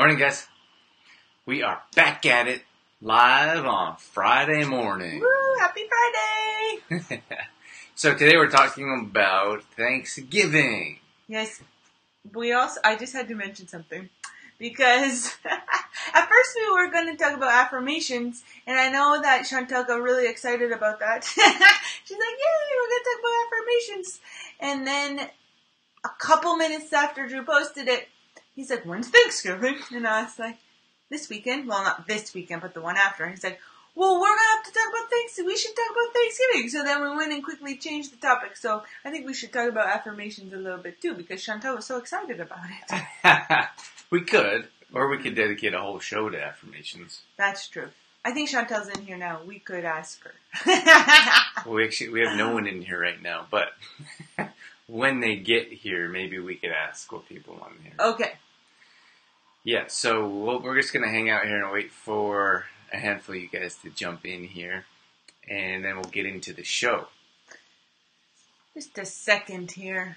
Morning, guys. We are back at it live on Friday morning. Woo! Happy Friday! So today we're talking about Thanksgiving. Yes, I just had to mention something because at first we were going to talk about affirmations, and I know that Chantel got really excited about that. She's like, "Yay, we're going to talk about affirmations!" And then a couple minutes after Drew posted it, he's like, "When's Thanksgiving?" And I was like, "This weekend." Well, not this weekend, but the one after. And he's like, "Well, we're going to have to talk about Thanksgiving. We should talk about Thanksgiving." So then we went and quickly changed the topic. So I think we should talk about affirmations a little bit too, because Chantel was so excited about it. We could, or we could dedicate a whole show to affirmations. That's true. I think Chantel's in here now. We could ask her. Well, we have no one in here right now, but when they get here, maybe we could ask what people want to hear. Okay. Yeah, so we're just going to hang out here and wait for a handful of you guys to jump in here, and then we'll get into the show. Just a second here.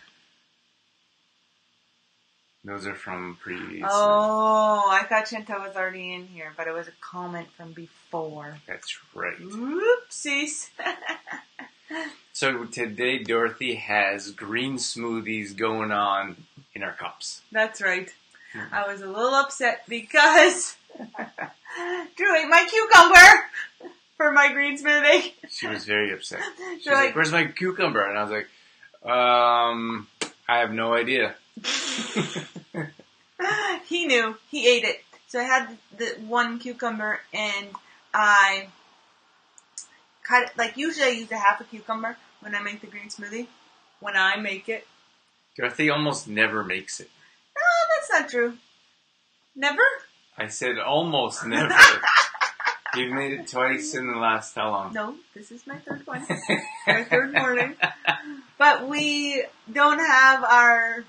Those are from previously. Oh, I thought Chantel was already in here, but it was a comment from before. That's right. Oopsies. So today Dorothy has green smoothies going on in our cups. That's right. I was a little upset because Drew ate my cucumber for my green smoothie. She was very upset. She's You're like, "Where's my cucumber?" And I was like, I have no idea. He knew. He ate it. So I had the one cucumber and I cut it. Like usually I use a half a cucumber when I make the green smoothie. When I make it. Dorothy almost never makes it. No, that's not true. Never? I said almost never. You've made it twice in the last how long? No, this is my third one. My third morning. But we don't have our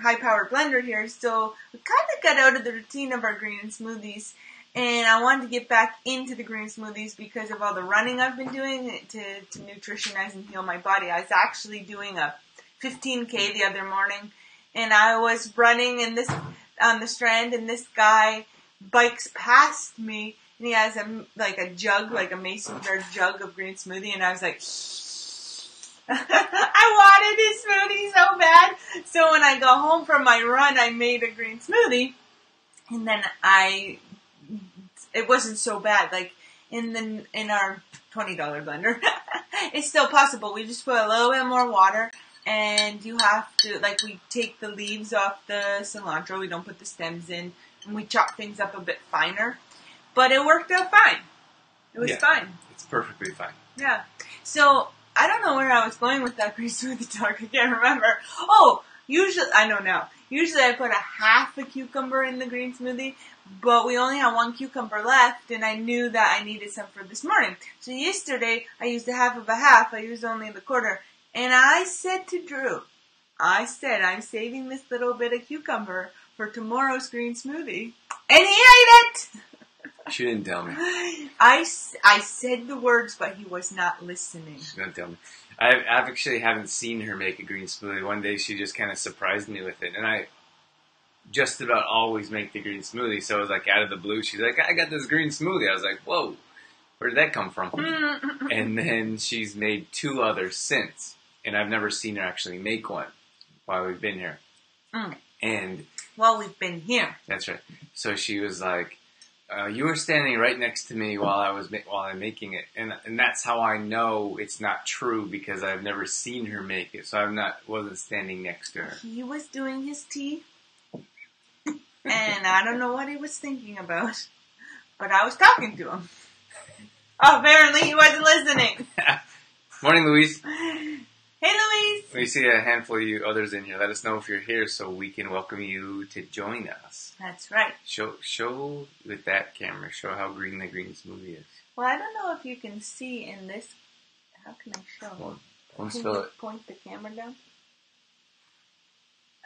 high-powered blender here, so we kind of got out of the routine of our green smoothies. And I wanted to get back into the green smoothies because of all the running I've been doing to nutritionize and heal my body. I was actually doing a 15K the other morning, and I was running in this on the Strand, and this guy bikes past me, and he has a jug, like a mason jar jug of green smoothie, and I was like, I wanted his smoothie so bad. So when I got home from my run, I made a green smoothie, and then it wasn't so bad. Like in our $20 blender, it's still possible. We just put a little bit more water. And you have to, we take the leaves off the cilantro. We don't put the stems in. And we chop things up a bit finer. But it worked out fine. It was fine. It's perfectly fine. Yeah. So, I don't know where I was going with that green smoothie talk. I can't remember. Oh, I know now. Usually I put a half a cucumber in the green smoothie. But we only had one cucumber left. And I knew that I needed some for this morning. So yesterday, I used a half of a half. I used only the quarter. And I said to Drew, I'm saving this little bit of cucumber for tomorrow's green smoothie. And he ate it! She didn't tell me. I said the words, but he was not listening. She didn't tell me. I actually haven't seen her make a green smoothie. One day she just kind of surprised me with it. And I just about always make the green smoothie. So it was like out of the blue. She's like, "I got this green smoothie." I was like, "Whoa, where did that come from?" And then she's made 2 others since. And I've never seen her actually make one while we've been here. And while we've been here. That's right. So she was like, "You were standing right next to me while I'm making it," and that's how I know it's not true because I've never seen her make it. So wasn't standing next to her. He was doing his tea, and I don't know what he was thinking about, but I was talking to him. Apparently, he wasn't listening. Morning, Louise. Hey, Louise! We see a handful of you others in here. Let us know if you're here so we can welcome you to join us. That's right. Show with that camera. Show how green the green smoothie is. Well, I don't know if you can see in this. How can I show? Well, can you point the camera down?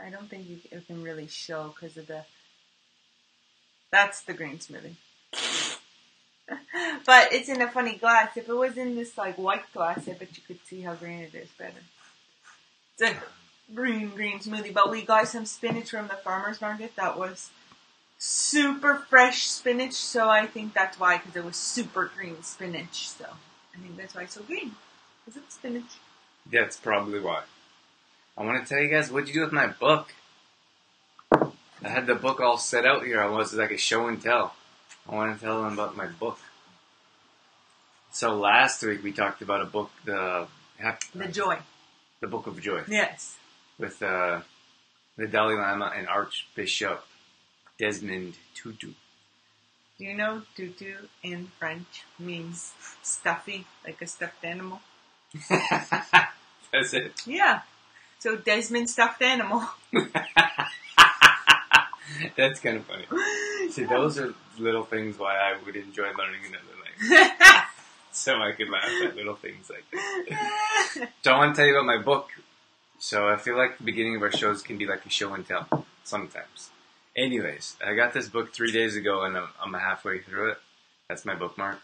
I don't think you can really show because of the... That's the green smoothie. But it's in a funny glass. If it was in this white glass, I bet you could see how green it is better. It's a green smoothie. But we got some spinach from the farmer's market that was super fresh spinach, so I think that's why, because it was super green spinach. So I think that's why it's so green, because it's spinach. That's probably why. I want to tell you guys what you do with my book. I had the book all set out here. I was like a show and tell. I want to tell them about my book. So last week we talked about a book, the Joy. The Book of Joy. Yes. With the Dalai Lama and Archbishop Desmond Tutu. Do you know tutu in French means stuffy, like a stuffed animal? That's it. Yeah. So Desmond stuffed animal. That's kind of funny. See, those are little things why I would enjoy learning another language. So I could laugh at little things like that. So I want to tell you about my book. So I feel like the beginning of our shows can be like a show and tell sometimes. Anyways, I got this book 3 days ago and I'm halfway through it. That's my bookmark.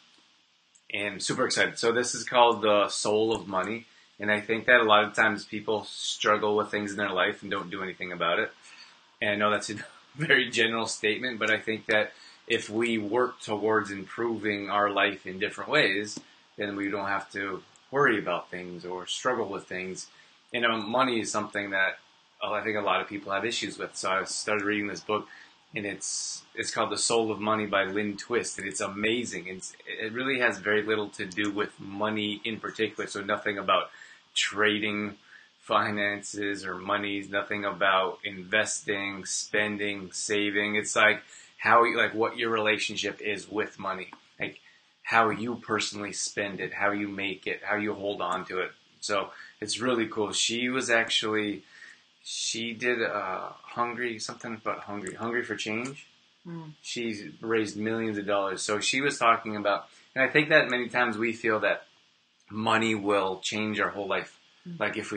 And I'm super excited. So this is called The Soul of Money. And I think that a lot of times people struggle with things in their life and don't do anything about it. And I know that's a very general statement, but I think that if we work towards improving our life in different ways, then we don't have to worry about things or struggle with things. And money is something that I think a lot of people have issues with. So I started reading this book, and it's called The Soul of Money by Lynn Twist, and it's amazing. It really has very little to do with money in particular, so nothing about trading finances or money, nothing about investing, spending, saving. It's like what your relationship is with money, like how you personally spend it, how you make it, how you hold on to it. So it's really cool. She did Hungry for Change. She's raised millions of dollars. So she was talking about, and I think that many times we feel that money will change our whole life. Like if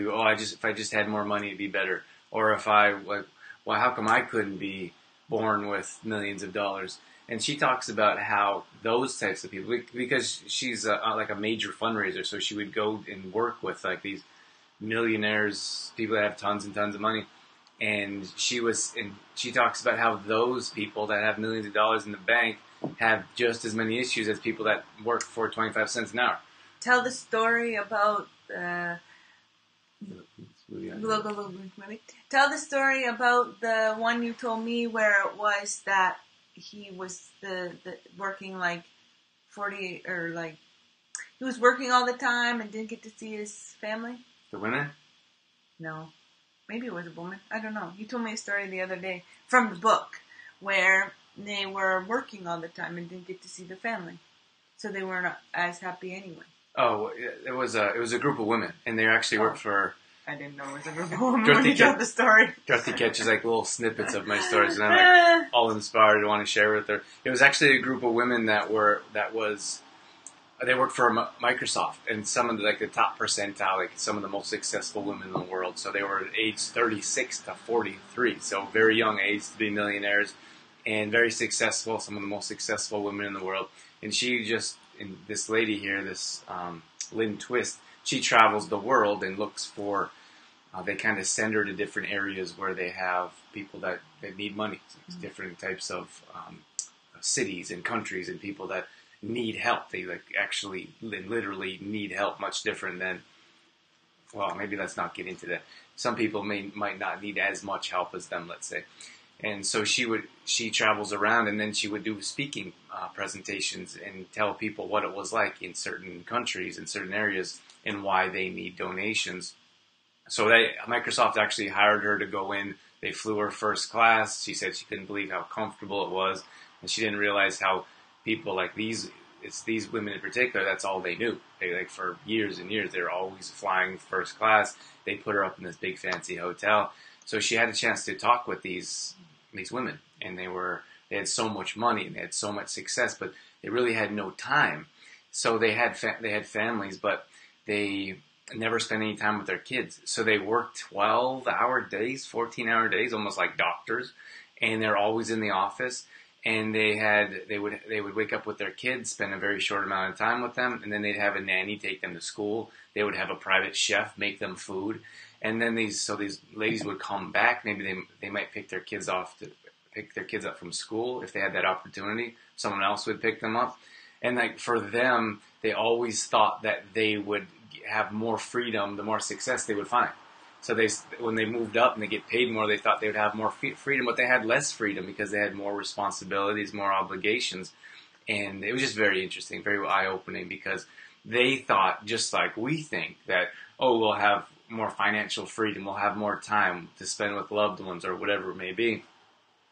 I just had more money, it'd be better. Or if how come I couldn't be born with millions of dollars? And she talks about how those types of people, because she's like a major fundraiser, so she would go and work with like these millionaires, people that have tons and tons of money. And she talks about how those people that have millions of dollars in the bank have just as many issues as people that work for 25 cents an hour. Tell the story about Tell the story about the one you told me where it was that he was the working like 40 or like he was working all the time and didn't get to see his family. The women? No, maybe it was a woman. I don't know. You told me a story the other day from the book where they were working all the time and didn't get to see the family, so they weren't as happy anyway. Oh, it was a group of women, and they actually worked for. I didn't know it was a group of women when you told the story. Dorothy catches like little snippets of my stories, and I'm like all inspired to want to share with her. It was actually a group of women they worked for Microsoft, and some of the top percentile, like some of the most successful women in the world. So they were aged 36 to 43, so very young age to be millionaires, and very successful. Some of the most successful women in the world. And this lady here, this Lynn Twist, she travels the world and looks for. They kind of send her to different areas where they have people that need money, different types of cities and countries, and people that need help. They actually literally need help, much different than. Well, maybe let's not get into that. Some people might not need as much help as them, let's say. And so she travels around, and then she would do speaking presentations and tell people what it was like in certain countries, in certain areas, and why they need donations. So Microsoft actually hired her to go in. They flew her first class. She said she couldn't believe how comfortable it was, and she didn't realize how people like these women in particular, that's all they knew. They for years and years, they were always flying first class. They put her up in this big fancy hotel. So she had a chance to talk with these women, and they had so much money and they had so much success, but they really had no time. So they had families, but they never spent any time with their kids. So they worked 12-hour days, 14-hour days, almost like doctors, and they're always in the office. And they would wake up with their kids, spend a very short amount of time with them, and then they'd have a nanny take them to school. They would have a private chef make them food, and then these ladies would come back. Maybe they might pick pick their kids up from school if they had that opportunity. Someone else would pick them up. And like for them, they always thought that they would have more freedom the more success they would find. So when they moved up and they get paid more, they thought they would have more freedom, but they had less freedom because they had more responsibilities, more obligations. And it was just very interesting, very eye-opening, because they thought, just like we think, that, we'll have more financial freedom, we'll have more time to spend with loved ones or whatever it may be.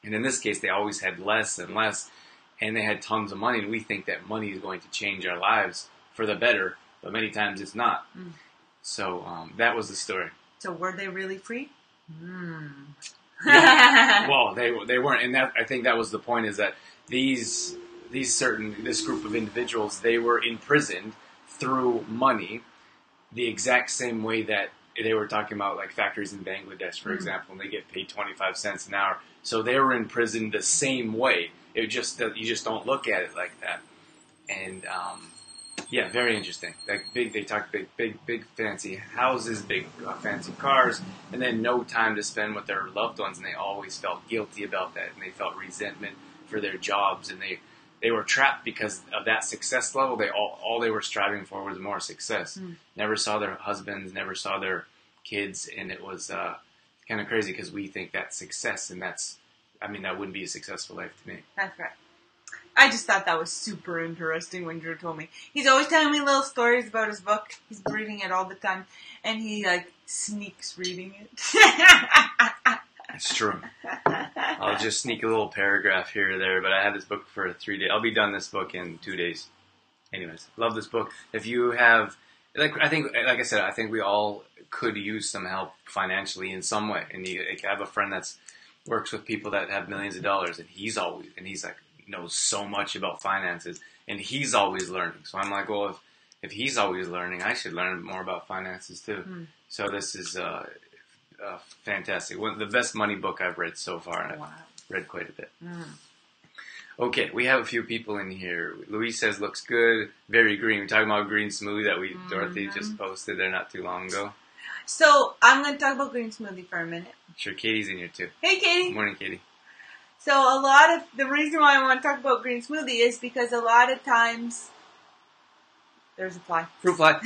And in this case, they always had less and less, and they had tons of money, and we think that money is going to change our lives for the better, but many times it's not. So that was the story. So were they really free? Yeah. Well, they weren't, and I think that was the point, is that this group of individuals, they were imprisoned through money, the exact same way that they were talking about, like factories in Bangladesh, for example, and they get paid 25 cents an hour. So they were imprisoned the same way. It just you just don't look at it like that. And yeah, very interesting. Like they talk big fancy houses, big fancy cars, and then no time to spend with their loved ones, and they always felt guilty about that, and they felt resentment for their jobs, and they were trapped because of that success level. All they were striving for was more success. Never saw their husbands, never saw their kids, and it was kind of crazy because we think that's success, and that wouldn't be a successful life to me. That's right. I just thought that was super interesting when Drew told me. He's always telling me little stories about his book. He's reading it all the time, and he sneaks reading it. It's true. I'll just sneak a little paragraph here or there, but I had this book for 3 days. I'll be done this book in 2 days. Anyways, love this book. If you have, like I said, I think we all could use some help financially in some way. And I have a friend that works with people that have millions of dollars, and he's knows so much about finances, and he's always learning. So I'm like, well, if he's always learning, I should learn more about finances too. So this is fantastic. One of the best money book I've read so far, and I've read quite a bit. Okay, we have a few people in here. Louise says, looks good, very green. We're talking about green smoothie that Dorothy just posted there not too long ago. So I'm going to talk about green smoothie for a minute. Sure, Katie's in here too. Hey, Katie. Good morning, Katie. So the reason why I want to talk about green smoothie is because a lot of times, there's a fly. Fruit fly.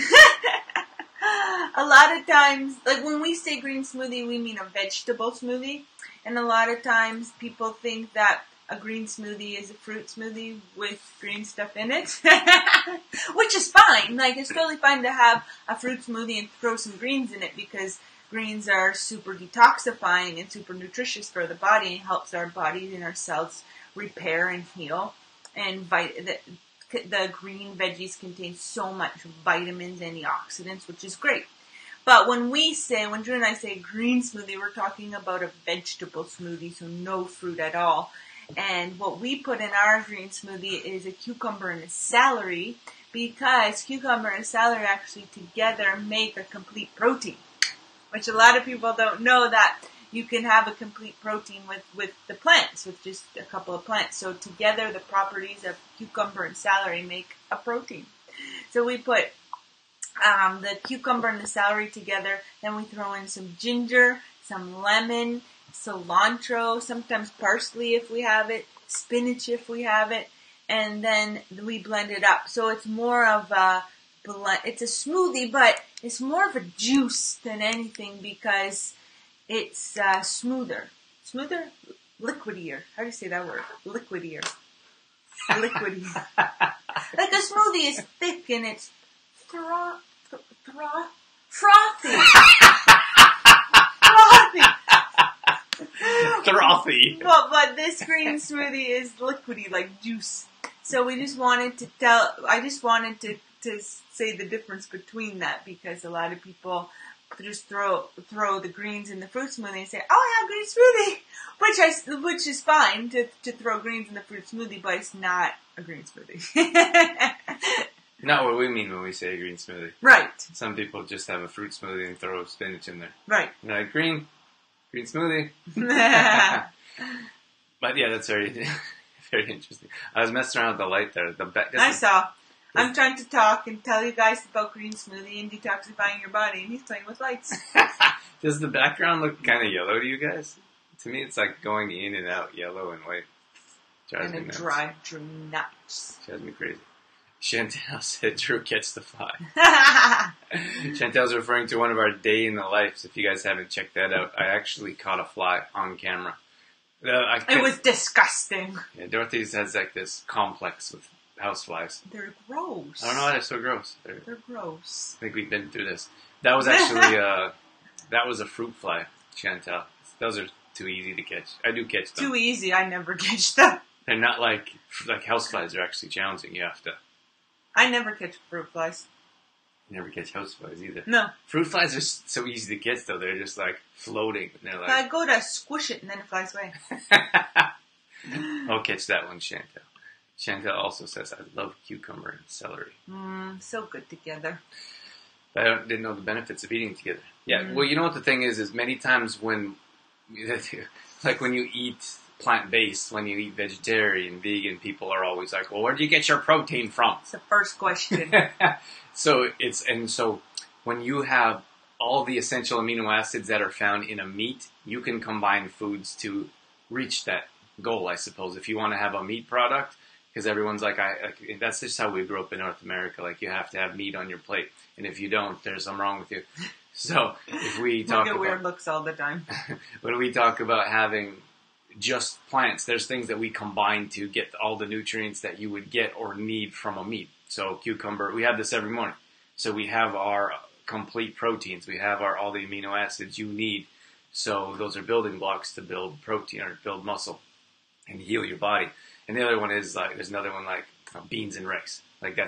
A lot of times, like when we say green smoothie, we mean a vegetable smoothie. And a lot of times people think that a green smoothie is a fruit smoothie with green stuff in it. Which is fine. Like, it's totally fine to have a fruit smoothie and throw some greens in it, because greens are super detoxifying and super nutritious for the body, and helps our bodies and our cells repair and heal. And the green veggies contain so much vitamins, antioxidants, which is great. But when Drew and I say green smoothie, we're talking about a vegetable smoothie, so no fruit at all. And what we put in our green smoothie is a cucumber and a celery, because cucumber and celery actually together make a complete protein. Which a lot of people don't know, that you can have a complete protein with the plants, with just a couple of plants. So together, the properties of cucumber and celery make a protein. So we put the cucumber and the celery together, then we throw in some ginger, some lemon, cilantro, sometimes parsley if we have it, spinach if we have it, and then we blend it up. So it's more of it's a smoothie, but it's more of a juice than anything, because it's smoother, liquidier. How do you say that word? Liquidier. Like a smoothie is thick and it's frothy. Frothy. But this green smoothie is liquidy, like juice. So I just wanted to say the difference between that, because a lot of people just throw the greens in the fruit smoothie and say, "Oh, I have green smoothie," which is fine to throw greens in the fruit smoothie, but it's not a green smoothie. Not what we mean when we say a green smoothie. Right. Some people just have a fruit smoothie and throw spinach in there. Right. And they're like, green smoothie. But yeah, that's very interesting. I was messing around with the light there. I saw. I'm trying to talk and tell you guys about green smoothie and detoxifying your body, and he's playing with lights. Does the background look kind of yellow to you guys? To me, it's like going in and out, yellow and white. Drives me And it nuts. drives you nuts. Drives me crazy. Chantel said, Drew, catch the fly. Chantel's referring to one of our day in the lives. If you guys haven't checked that out, I actually caught a fly on camera. It was disgusting. Yeah, Dorothy has like this complex with houseflies. They're gross. I don't know why they're so gross. They're gross. I think we've been through this. That was actually that was a fruit fly, Chantel. Those are too easy to catch. I do catch them. Too easy. I never catch them. They're not like houseflies. They're actually challenging. You have to. I never catch fruit flies. You never catch houseflies either. No. Fruit flies are so easy to catch though. They're just like floating. And they're like. I go to squish it and then it flies away. I'll catch that one, Chantel. Chantel also says, I love cucumber and celery. So good together. But I didn't know the benefits of eating together. Yeah, well, you know what the thing is many times when, like when you eat plant-based, when you eat vegetarian, vegan, people are always like, well, where do you get your protein from? It's the first question. So when you have all the essential amino acids that are found in a meat, you can combine foods to reach that goal, I suppose. If you want to have a meat product, because everyone's like, that's just how we grew up in North America. Like, you have to have meat on your plate, and if you don't, there's something wrong with you. So if we talk about weird looks all the time, when we talk about having just plants, there's things that we combine to get all the nutrients that you would get or need from a meat. So cucumber, we have this every morning. So we have our complete proteins. We have all the amino acids you need. So those are building blocks to build protein or build muscle and heal your body. And the other one is like, there's another one like beans and rice. Like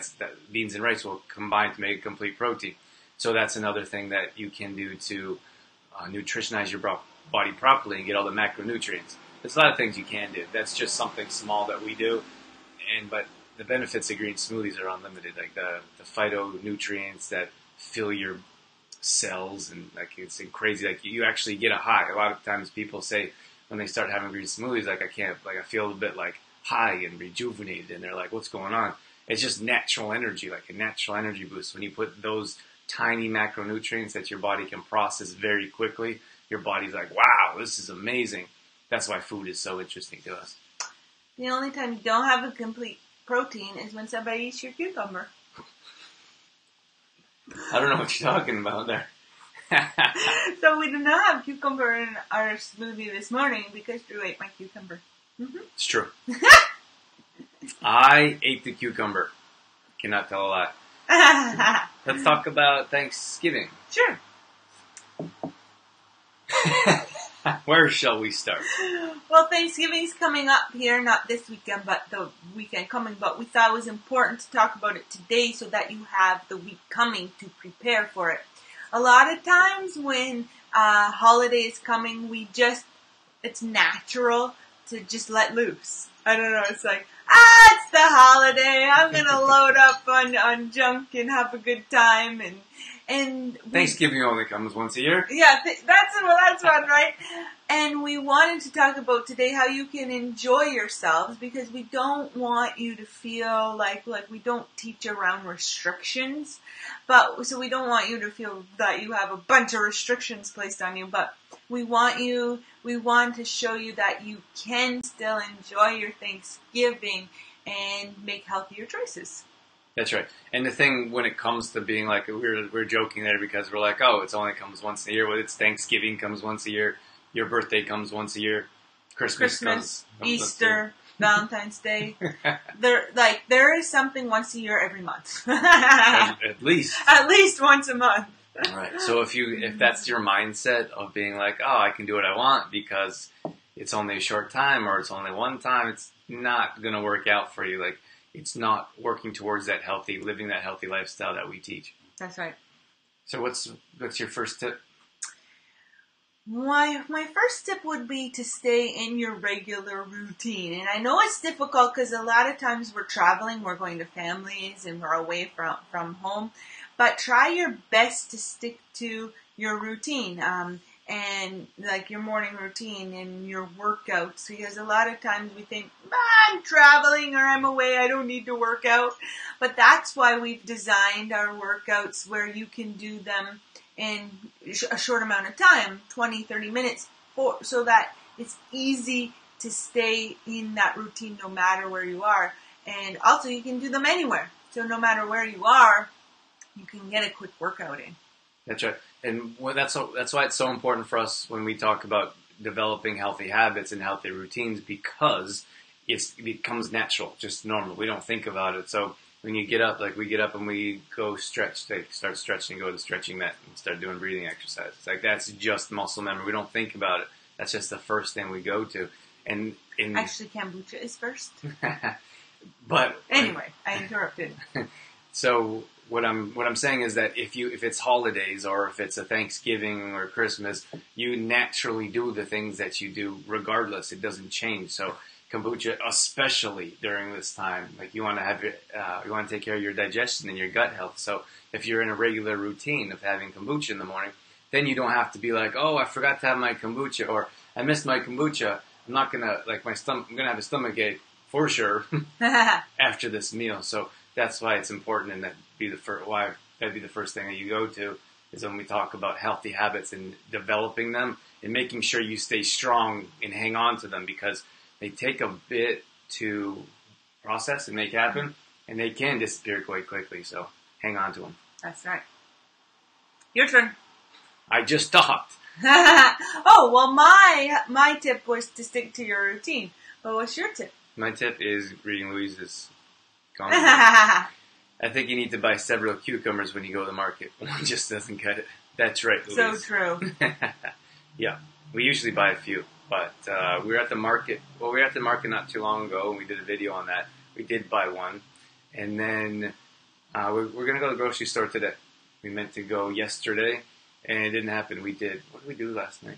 beans and rice will combine to make a complete protein. So that's another thing that you can do to nutritionize your body properly and get all the macronutrients. There's a lot of things you can do. That's just something small that we do. But the benefits of green smoothies are unlimited. Like the phytonutrients that fill your cells, and like it's crazy. Like you actually get a high. A lot of times people say when they start having green smoothies, like I feel a bit like high and rejuvenated, and they're like, what's going on? It's just natural energy, like a natural energy boost. When you put those tiny macronutrients that your body can process very quickly, your body's like, wow, this is amazing. That's why food is so interesting to us. The only time you don't have a complete protein is when somebody eats your cucumber. I don't know what you're talking about there. So we did not have cucumber in our smoothie this morning because Drew ate my cucumber. Mm-hmm. It's true. I ate the cucumber. Cannot tell a lie. Let's talk about Thanksgiving. Sure. Where shall we start? Well, Thanksgiving's coming up here, not this weekend, but the weekend coming. But we thought it was important to talk about it today so that you have the week coming to prepare for it. A lot of times when holiday is coming, it's natural to just let loose. I don't know, it's like, it's the holiday, I'm gonna load up on junk and have a good time, and Thanksgiving only comes once a year. Yeah, that's one, right? And we wanted to talk about today how you can enjoy yourselves, because we don't want you to feel like we don't teach around restrictions, so we don't want you to feel that you have a bunch of restrictions placed on you, but we want to show you that you can still enjoy your Thanksgiving and make healthier choices. That's right. And the thing when it comes to being like, we're joking there because we're like, oh, it only comes once a year. Well, it's Thanksgiving comes once a year. Your birthday comes once a year. Christmas comes Easter, Valentine's Day. There is something once a year every month. At least. At least once a month. All right. So if that's your mindset of being like, oh, I can do what I want because it's only a short time or it's only one time, it's not going to work out for you. Like, it's not working towards living that healthy lifestyle that we teach. That's right. So what's your first tip? My first tip would be to stay in your regular routine. And I know it's difficult because a lot of times we're traveling, we're going to families and we're away from home. But try your best to stick to your routine. And like your morning routine and your workouts, because a lot of times we think, I'm traveling or I'm away, I don't need to work out. But that's why we've designed our workouts where you can do them in a short amount of time, 20, 30 minutes, so that it's easy to stay in that routine no matter where you are. And also, you can do them anywhere. So no matter where you are, you can get a quick workout in. That's right. And that's why it's so important for us when we talk about developing healthy habits and healthy routines, because it becomes natural, just normal. We don't think about it. So when you get up, like we get up and we go stretch, start stretching, go to the stretching mat and start doing breathing exercises. Like that's just muscle memory. We don't think about it. That's just the first thing we go to. And actually, kombucha is first. But anyway, I interrupted. So what I'm saying is that if it's holidays or if it's a Thanksgiving or Christmas, you naturally do the things that you do regardless. It doesn't change. So kombucha, especially during this time, like you want to take care of your digestion and your gut health. So if you're in a regular routine of having kombucha in the morning, then you don't have to be like, oh, I forgot to have my kombucha, or I missed my kombucha. I'm not gonna I'm gonna have a stomach ache for sure after this meal. So that's why it's important, and that'd be the first thing that you go to is when we talk about healthy habits and developing them and making sure you stay strong and hang on to them, because they take a bit to process and make happen, and they can disappear quite quickly. So hang on to them. That's right. Your turn. I just talked. Oh, well, my tip was to stick to your routine. But what's your tip? My tip is reading Louise's comment. I think you need to buy several cucumbers when you go to the market. One just doesn't cut it. That's right, Louise. So true. Yeah, we usually buy a few, but we were at the market. Well, we were at the market not too long ago, and we did a video on that. We did buy one, and then we're going to go to the grocery store today. We meant to go yesterday, and it didn't happen. What did we do last night?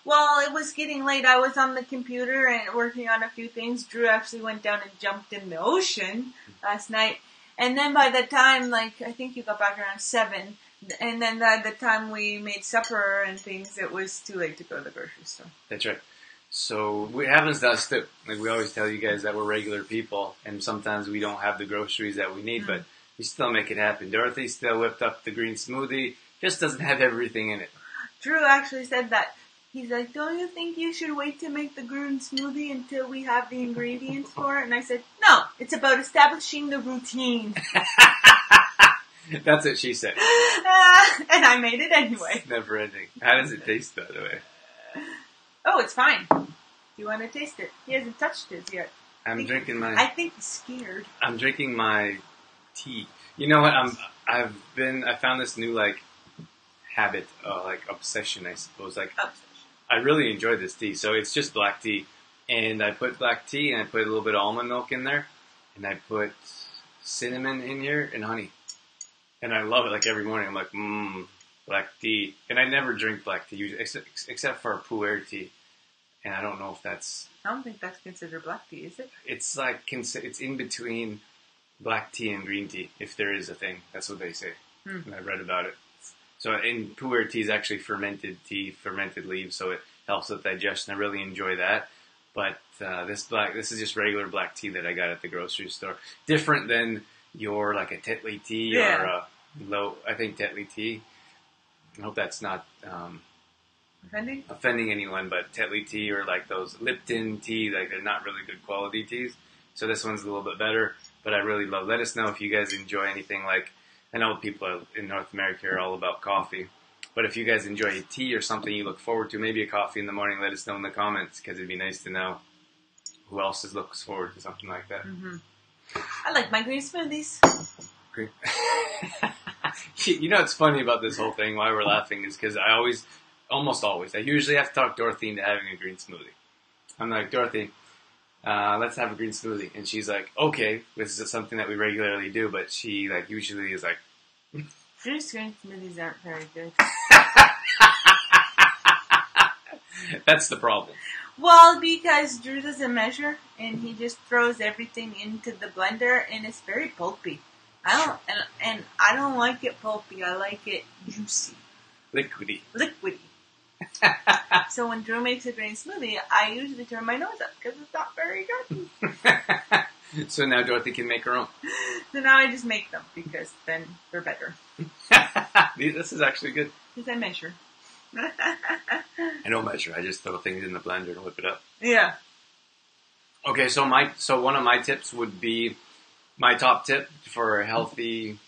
Well, it was getting late. I was on the computer and working on a few things. Drew actually went down and jumped in the ocean last night. And then by the time, I think you got back around 7. And then by the time we made supper and things, it was too late to go to the grocery store. That's right. So it happens to us too. Like we always tell you guys that we're regular people, and sometimes we don't have the groceries that we need, but we still make it happen. Dorothy still whipped up the green smoothie, just doesn't have everything in it. Drew actually said that. He's like, don't you think you should wait to make the green smoothie until we have the ingredients for it? And I said, no, it's about establishing the routine. That's what she said. And I made it anyway. It's never ending. How does it taste, by the way? Oh, it's fine. Do you want to taste it? He hasn't touched it yet. I think he's scared. I'm drinking my tea. You know what? I found this new, habit, obsession, I suppose. Obsession. I really enjoy this tea. So it's just black tea. And I put black tea and I put a little bit of almond milk in there. And I put cinnamon in here and honey. And I love it. Every morning I'm like, black tea. And I never drink black tea usually, except for pu'er tea. And I don't know if that's... I don't think that's considered black tea, is it? It's it's in between black tea and green tea, if there is a thing. That's what they say. And I read about it. So in pu'er tea is actually fermented tea, fermented leaves, so it helps with digestion. I really enjoy that. But this is just regular black tea that I got at the grocery store. Different than your a Tetley tea or I think Tetley tea. I hope that's not offending anyone, but Tetley tea or those Lipton tea, they're not really good quality teas. So this one's a little bit better, but I really love. Let us know if you guys enjoy anything I know people in North America are all about coffee, but if you guys enjoy a tea or something you look forward to, maybe a coffee in the morning, let us know in the comments, because it'd be nice to know who else looks forward to something like that. Mm-hmm. I like my green smoothies. Great. You know what's funny about this whole thing, why we're laughing, is because almost always, I usually have to talk Dorothy into having a green smoothie. I'm like, Dorothy, let's have a green smoothie. And she's like, okay, this is something that we regularly do, but she usually is like... Drew's green smoothies aren't very good. That's the problem. Well, because Drew doesn't measure, and he just throws everything into the blender, and it's very pulpy. I don't like it pulpy. I like it juicy. Liquidy. So when Drew makes a green smoothie, I usually turn my nose up because it's not very good. So now Dorothy can make her own. So now I just make them because then they're better. This is actually good. Because I measure. I don't measure. I just throw things in the blender and whip it up. Yeah. Okay, so one of my tips would be, my top tip for a healthy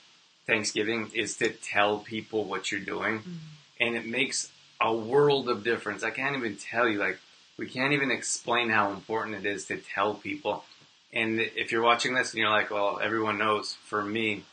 Thanksgiving is to tell people what you're doing. Mm-hmm. And it makes a world of difference. I can't even tell you, like, we can't even explain how important it is to tell people. And if you're watching this and you're like, well, everyone knows, for me,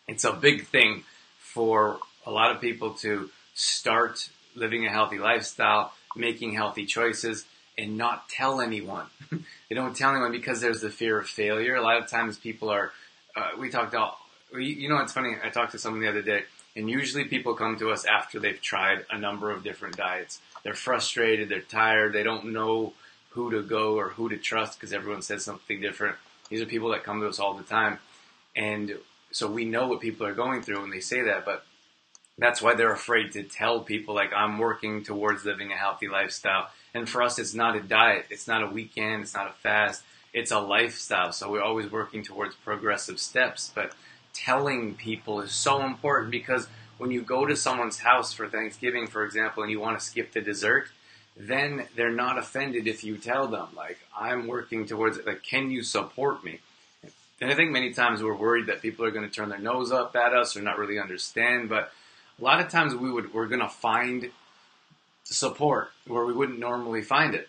it's a big thing for a lot of people to start living a healthy lifestyle, making healthy choices, and not tell anyone. They don't tell anyone because there's the fear of failure. A lot of times people are, it's funny, I talked to someone the other day, and usually people come to us after they've tried a number of different diets. They're frustrated, they're tired, they don't know who to go or who to trust because everyone says something different. These are people that come to us all the time. And so we know what people are going through when they say that, but that's why they're afraid to tell people, like, I'm working towards living a healthy lifestyle. And for us, it's not a diet. It's not a weekend. It's not a fast. It's a lifestyle. So we're always working towards progressive steps. But telling people is so important, because when you go to someone's house for Thanksgiving, for example, and you want to skip the dessert, then they're not offended if you tell them, like, I'm working towards it. Like, can you support me? And I think many times we're worried that people are going to turn their nose up at us or not really understand. But a lot of times we're going to find support where we wouldn't normally find it.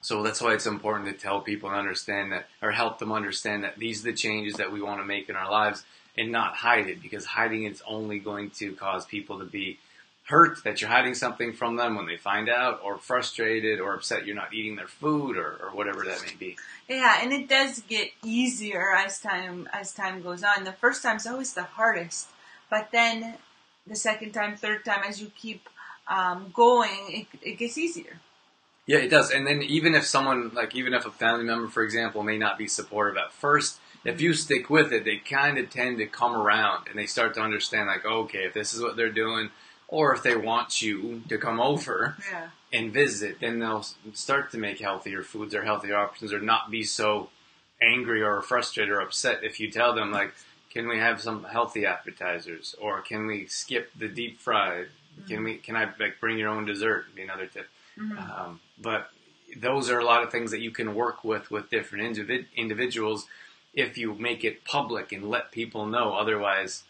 So that's why it's important to tell people and understand that, or help them understand that these are the changes that we want to make in our lives, and not hide it, because hiding it's only going to cause people to be hurt that you're hiding something from them when they find out, or frustrated or upset you're not eating their food, or whatever that may be. Yeah, and it does get easier as time goes on. The first time's always the hardest, but then the second time, third time, as you keep going, it gets easier. Yeah, it does. And then even if a family member, for example, may not be supportive at first, if you stick with it, they kind of tend to come around and they start to understand, like, okay, if this is what they're doing, or if they want you to come over and visit, then they'll start to make healthier foods or healthier options, or not be so angry or frustrated or upset if you tell them, like, can we have some healthy appetizers, or can we skip the deep fried? Mm-hmm. Can I bring your own dessert? Would be another tip. Mm-hmm. But those are a lot of things that you can work with different individuals if you make it public and let people know. Otherwise,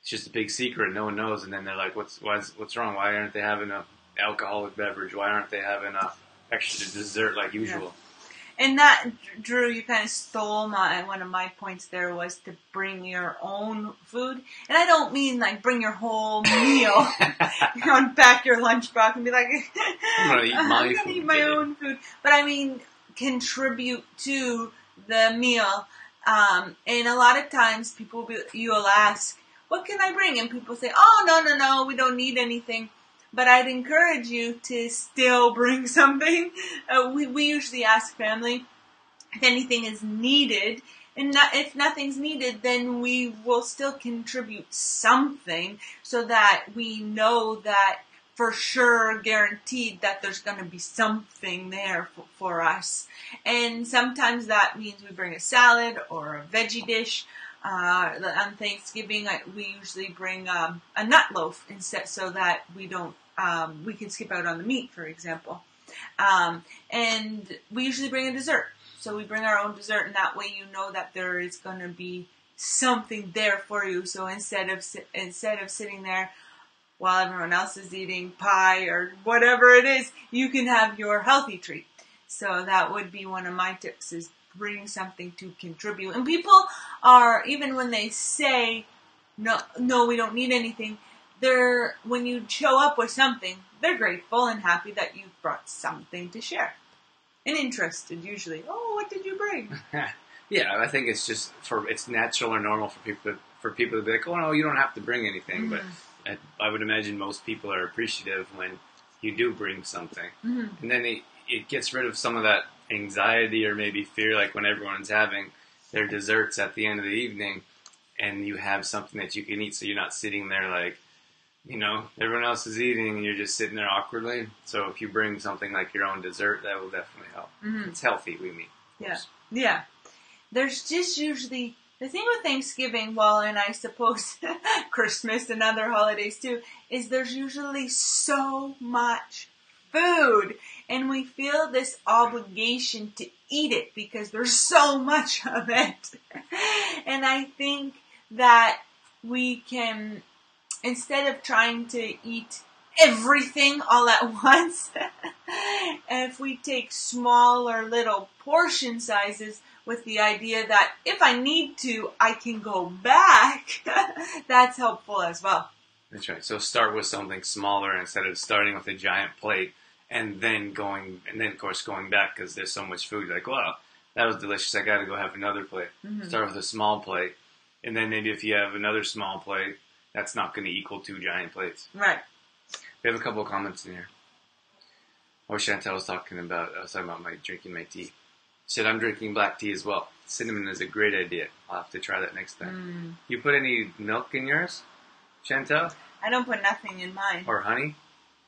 it's just a big secret. No one knows, and then they're like, "What's wrong? Why aren't they having an alcoholic beverage? Why aren't they having a extra dessert like usual?" Yeah. And that, Drew, you kind of stole one of my points there, was to bring your own food. And I don't mean like bring your whole meal, unpack your lunchbox and be like, I'm going to eat my own food. But I mean, contribute to the meal. And a lot of times you'll ask, what can I bring? And people say, oh, no, we don't need anything. But I'd encourage you to still bring something. We usually ask family if anything is needed. And if nothing's needed, then we will still contribute something, so that we know that for sure, guaranteed, that there's going to be something there for us. And sometimes that means we bring a salad or a veggie dish. On Thanksgiving, we usually bring a nut loaf instead, so that we can skip out on the meat, for example. And we usually bring a dessert. So we bring our own dessert, and that way you know that there is going to be something there for you. So instead of sitting there while everyone else is eating pie or whatever it is, you can have your healthy treat. So that would be one of my tips, is bring something to contribute. And people are, even when they say, no, we don't need anything, when you show up with something, they're grateful and happy that you brought something to share. And interested, usually. Oh, what did you bring? Yeah, I think it's just it's natural or normal for people to be like, oh no, you don't have to bring anything. Mm-hmm. But I would imagine most people are appreciative when you do bring something. Mm-hmm. And then it gets rid of some of that anxiety or maybe fear, like when everyone's having their desserts at the end of the evening and you have something that you can eat, so you're not sitting there like, everyone else is eating and you're just sitting there awkwardly. So if you bring something like your own dessert, that will definitely help. Mm-hmm. It's healthy, we mean. Yeah. There's just usually The thing with Thanksgiving, well, and I suppose Christmas and other holidays too, is there's usually so much food, and we feel this obligation to eat it because there's so much of it. And I think that we can, instead of trying to eat everything all at once, if we take smaller little portion sizes with the idea that if I need to, I can go back, that's helpful as well. That's right. So start with something smaller instead of starting with a giant plate and then of course going back because there's so much food. Like, wow, that was delicious. I got to go have another plate. Mm-hmm. Start with a small plate, and then maybe if you have another small plate, that's not going to equal 2 giant plates. Right. We have a couple of comments in here. Chantel was talking about my drinking my tea. She said, I'm drinking black tea as well. Cinnamon is a great idea. I'll have to try that next time. You put any milk in yours, Chantel? I don't put nothing in mine. Or honey?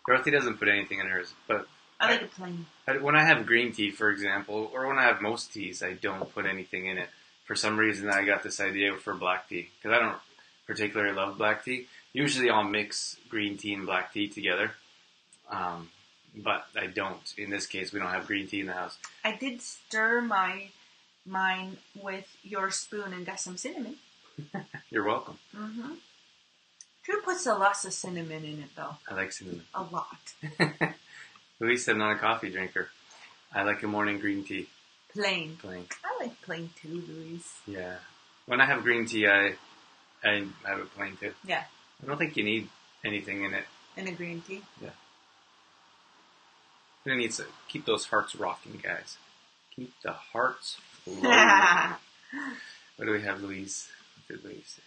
Dorothy doesn't put anything in hers. But I like it plain. When I have green tea, for example, or when I have most teas, I don't put anything in it. For some reason, I got this idea for black tea. Because I don't particularly love black tea. Usually I'll mix green tea and black tea together. But I don't. In this case, we don't have green tea in the house. I did stir mine with your spoon and got some cinnamon. You're welcome. Mm-hmm. Drew puts a lot of cinnamon in it, though. I like cinnamon. A lot. Louise said, I'm not a coffee drinker. I like a morning green tea. Plain. Plain. I like plain too, Louise. Yeah. When I have green tea, I have it plain too. Yeah. I don't think you need anything in it. In a green tea? Yeah. You need to keep those hearts rocking, guys. Keep the hearts flowing. What do we have, Louise? What did Louise say?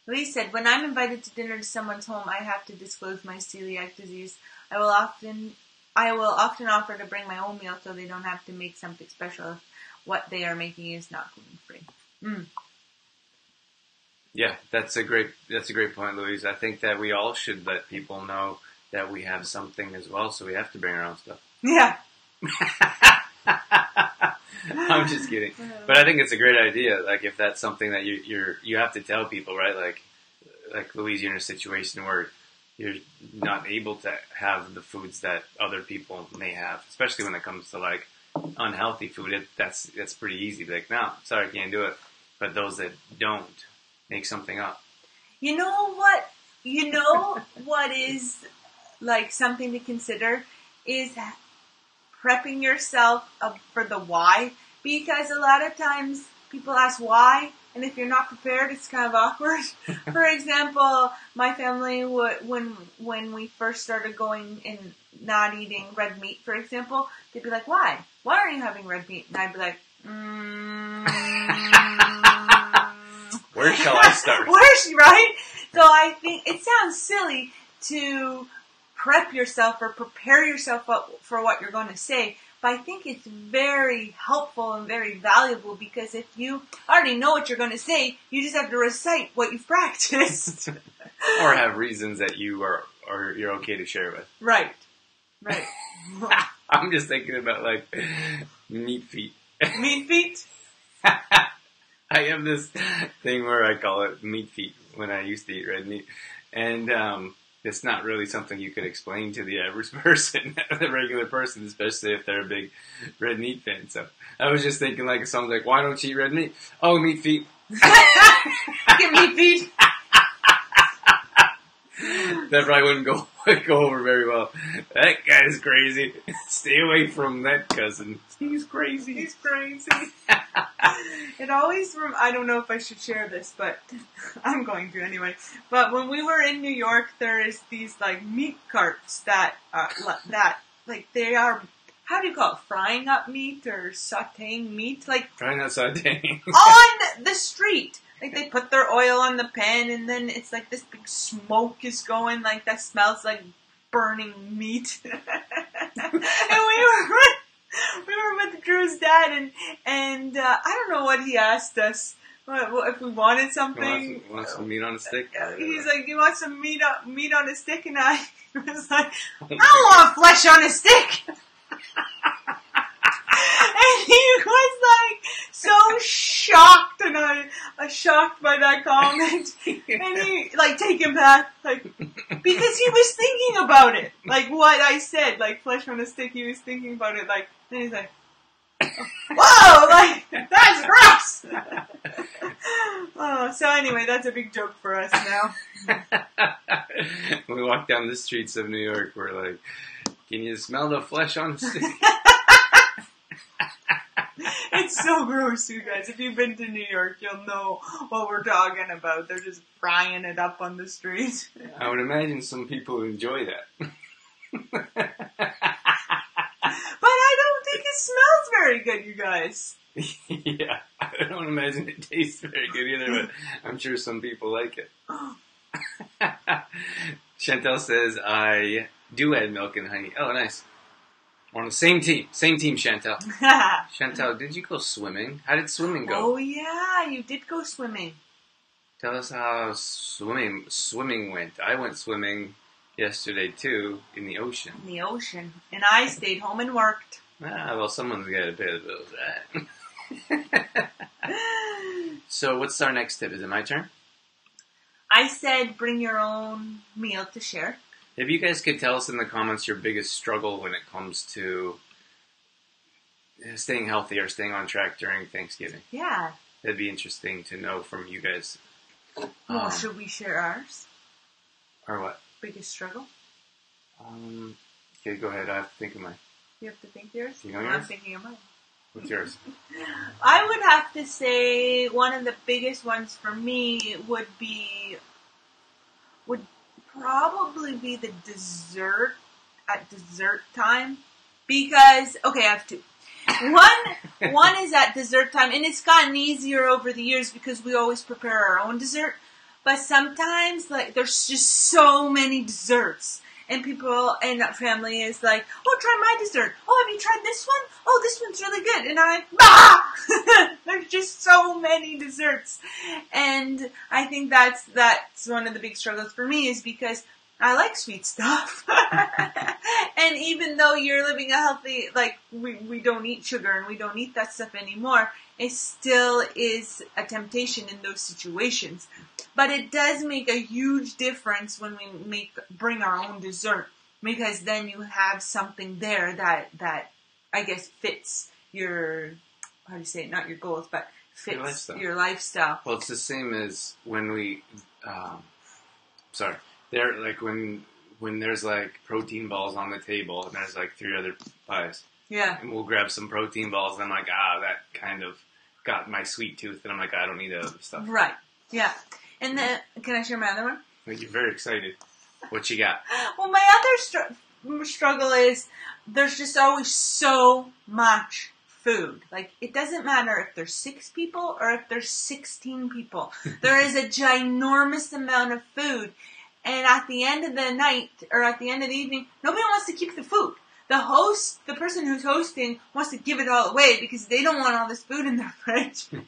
Louise said, when I'm invited to dinner to someone's home, I have to disclose my celiac disease. I will often offer to bring my own meal so they don't have to make something special if what they are making is not gluten-free. Yeah, that's a great point, Louise. I think that we all should let people know that we have something as well, so we have to bring our own stuff. Yeah. I'm just kidding. But I think it's a great idea. Like, if that's something that you have to tell people, right? Like Louise, you're in a situation where you're not able to have the foods that other people may have, especially when it comes to like unhealthy food. That's pretty easy. Like, no, sorry, I can't do it. But those that don't, make something up. You know what? What is like something to consider is prepping yourself for the why, because a lot of times people ask why, and if you're not prepared, it's kind of awkward. For example, my family when we first started going and not eating red meat, for example, they'd be like, "Why? Why are you having red meat?" And I'd be like, Where shall I start? Right? So I think it sounds silly to prep yourself or prepare yourself up for what you're going to say, but I think it's very helpful and very valuable, because if you already know what you're going to say, you just have to recite what you've practiced. Or have reasons that you're okay to share with. Right. I'm just thinking about like meat feet. Meat feet? I have this thing where I call it meat feet when I used to eat red meat. And it's not really something you could explain to the average person, the regular person, especially if they're a big red meat fan. So I was just thinking, like, someone's like, why don't you eat red meat? Oh, meat feet. Get meat feet. That probably wouldn't go over very well. That guy's crazy. Stay away from that cousin. He's crazy. It always, I don't know if I should share this, but I'm going to anyway. But when we were in New York, there is these like meat carts that like they are, how do you call it? Frying up meat or sautéing meat? Like frying up sautéing. On the street. Like, they put their oil on the pan, and then it's like this big smoke is going, like, that smells like burning meat. And we were with Drew's dad, and I don't know what he asked us. If we wanted something. Want some meat on a stick? He's like, you want some meat on a stick? And I was like, I don't want flesh on a stick! And he was like so shocked, and shocked by that comment, and he like taken back, like because he was thinking about it, like what I said, like flesh on a stick. He was thinking about it, like then he's like, "Whoa, like that's gross." Oh, so anyway, that's a big joke for us now. When we walk down the streets of New York, we're like, "Can you smell the flesh on the stick?" It's so gross, you guys. If you've been to New York, you'll know what we're talking about. They're just frying it up on the street. I would imagine some people enjoy that. But I don't think it smells very good, you guys. Yeah, I don't imagine it tastes very good either, but I'm sure some people like it. Chantel says, I do add milk and honey. Oh, nice. We're on the same team. Same team, Chantel. Chantel, did you go swimming? How did swimming go? Oh, yeah, you did go swimming. Tell us how swimming went. I went swimming yesterday, too, in the ocean. In the ocean. And I stayed home and worked. Ah, well, someone's got to pay the bills, right? So, what's our next tip? Is it my turn? I said bring your own meal to share. If you guys could tell us in the comments your biggest struggle when it comes to staying healthy or staying on track during Thanksgiving. Yeah. That'd be interesting to know from you guys. Well, should we share ours? Or what? Biggest struggle? Okay, go ahead. I have to think of mine. You have to think yours? You know yours? I'm thinking of mine. What's yours? I would have to say one of the biggest ones for me would probably be the dessert at dessert time, because okay, I have two. One is at dessert time, and it's gotten easier over the years because we always prepare our own dessert. But sometimes, like, there's just so many desserts, and people and family is like, "Oh, try my dessert. Oh, have you tried this one? Oh, this one's really good." And I'm like, "Ah!" There's just so many desserts, and I think that's one of the big struggles for me, is because I like sweet stuff. And even though you're living a healthy, like, we don't eat sugar and we don't eat that stuff anymore, it still is a temptation in those situations. But it does make a huge difference when we bring our own dessert, because then you have something there that I guess fits your, how do you say it, not your goals, but fits your lifestyle. Well, it's the same as when we, they're like when there's like protein balls on the table and there's like 3 other pies. Yeah. And we'll grab some protein balls and I'm like, that kind of got my sweet tooth, and I'm like, I don't need that other stuff. Right. Yeah. And then, can I share my other one? Like, you're very excited. What you got? Well, my other struggle is there's just always so much food. Like, it doesn't matter if there's 6 people or if there's 16 people. There is a ginormous amount of food. And at the end of the night, or at the end of the evening, nobody wants to keep the food. The person who's hosting wants to give it all away because they don't want all this food in their fridge. And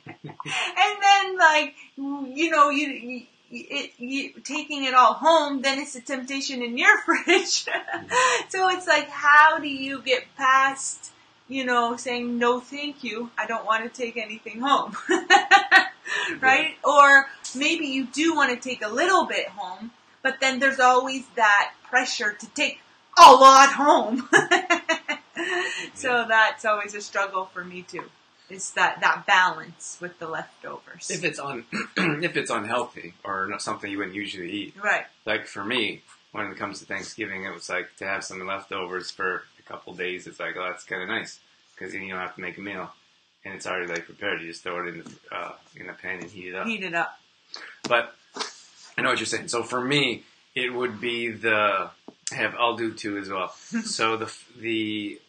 then, like, you taking it all home, then it's a temptation in your fridge. So it's like, how do you get past, saying, no, thank you, I don't want to take anything home. Right? Or maybe you do want to take a little bit home, but then there's always that pressure to take a lot home. So that's always a struggle for me too. It's that balance with the leftovers. If it's unhealthy or not something you wouldn't usually eat. Right. Like for me, when it comes to Thanksgiving, it was like to have some leftovers for a couple days. It's like, that's kind of nice because then you don't have to make a meal and it's already like prepared. You just throw it in a pan and heat it up. Heat it up. But I know what you're saying. So for me, it would be I'll do 2 as well. So the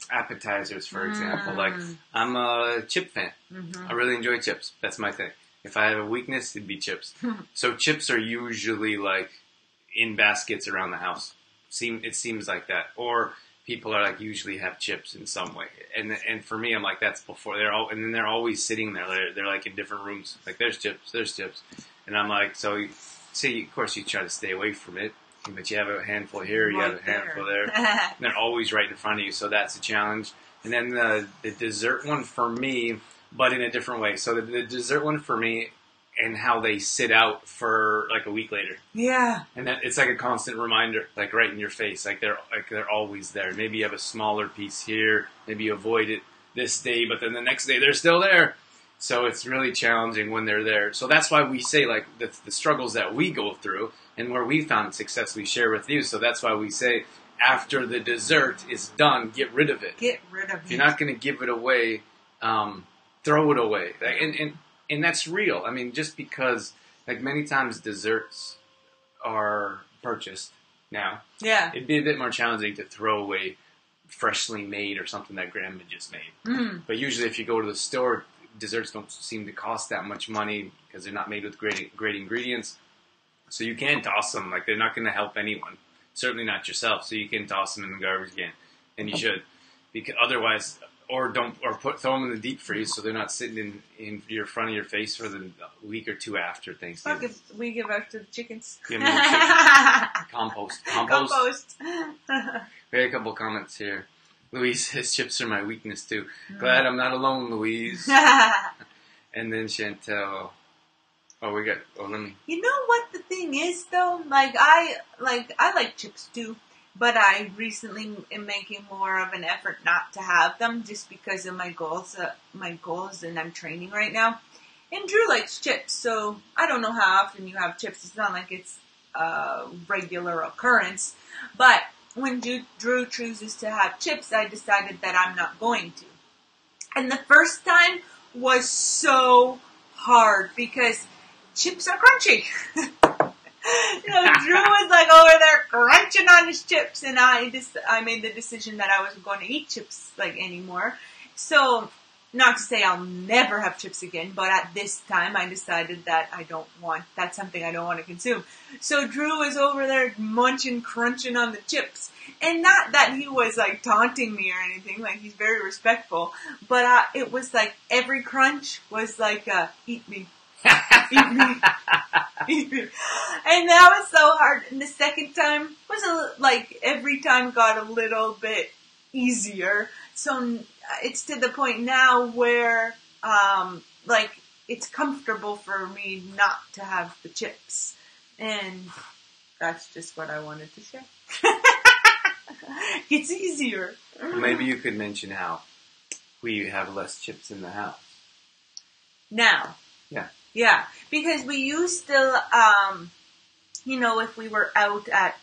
appetizers, for example. Like, I'm a chip fan. Mm-hmm. I really enjoy chips. That's my thing. If I have a weakness, it'd be chips. So chips are usually like in baskets around the house. It seems like that. Or people are like usually have chips in some way. And for me, I'm like, that's before and then they're always sitting there. They're like in different rooms. Like, there's chips. And I'm like, so see, of course you try to stay away from it. But you have a handful here, you have a handful there. And they're always right in front of you, so that's a challenge. And then the dessert one for me but in a different way. So the dessert one for me, and how they sit out for like a week later. Yeah. And that it's like a constant reminder, like right in your face, like they're always there. Maybe you have a smaller piece here, maybe you avoid it this day, but then the next day they're still there. So it's really challenging when they're there. So that's why we say like the struggles that we go through and where we found success we share with you. So that's why we say after the dessert is done, get rid of it. Get rid of it. If you're not going to give it away, throw it away. And that's real. I mean, just because, like, many times desserts are purchased now. Yeah. It'd be a bit more challenging to throw away freshly made or something that grandma just made. Mm. But usually if you go to the store, desserts don't seem to cost that much money because they're not made with great ingredients. So you can toss them. Like, they're not going to help anyone. Certainly not yourself. So you can toss them in the garbage can. And you should. Because otherwise... Or throw them in the deep freeze so they're not sitting in your front of your face for the week or two after Thanksgiving. We give out to the chickens. Give them chickens. Compost. We had a couple comments here. Louise says chips are my weakness too. Glad I'm not alone, Louise. And then Chantel. Let me. You know what the thing is though? I like chips too. But I recently am making more of an effort not to have them just because of my goals, and I'm training right now. And Drew likes chips, so I don't know how often you have chips. It's not like it's a regular occurrence. But when Drew chooses to have chips, I decided that I'm not going to. And the first time was so hard because chips are crunchy. Drew was like over there crunching on his chips, and I made the decision that I wasn't going to eat chips anymore. So, not to say I'll never have chips again, but at this time I decided that that's something I don't want to consume. So Drew was over there crunching on the chips, and not that he was like taunting me or anything. Like, he's very respectful, but it was like every crunch was like eat me. Eat me. And that was so hard. And the second time was every time got a little bit easier. So it's to the point now where it's comfortable for me not to have the chips. And that's just what I wanted to share. It's easier. Maybe you could mention how we have less chips in the house. Now. Yeah. Yeah, because we used to, if we were out at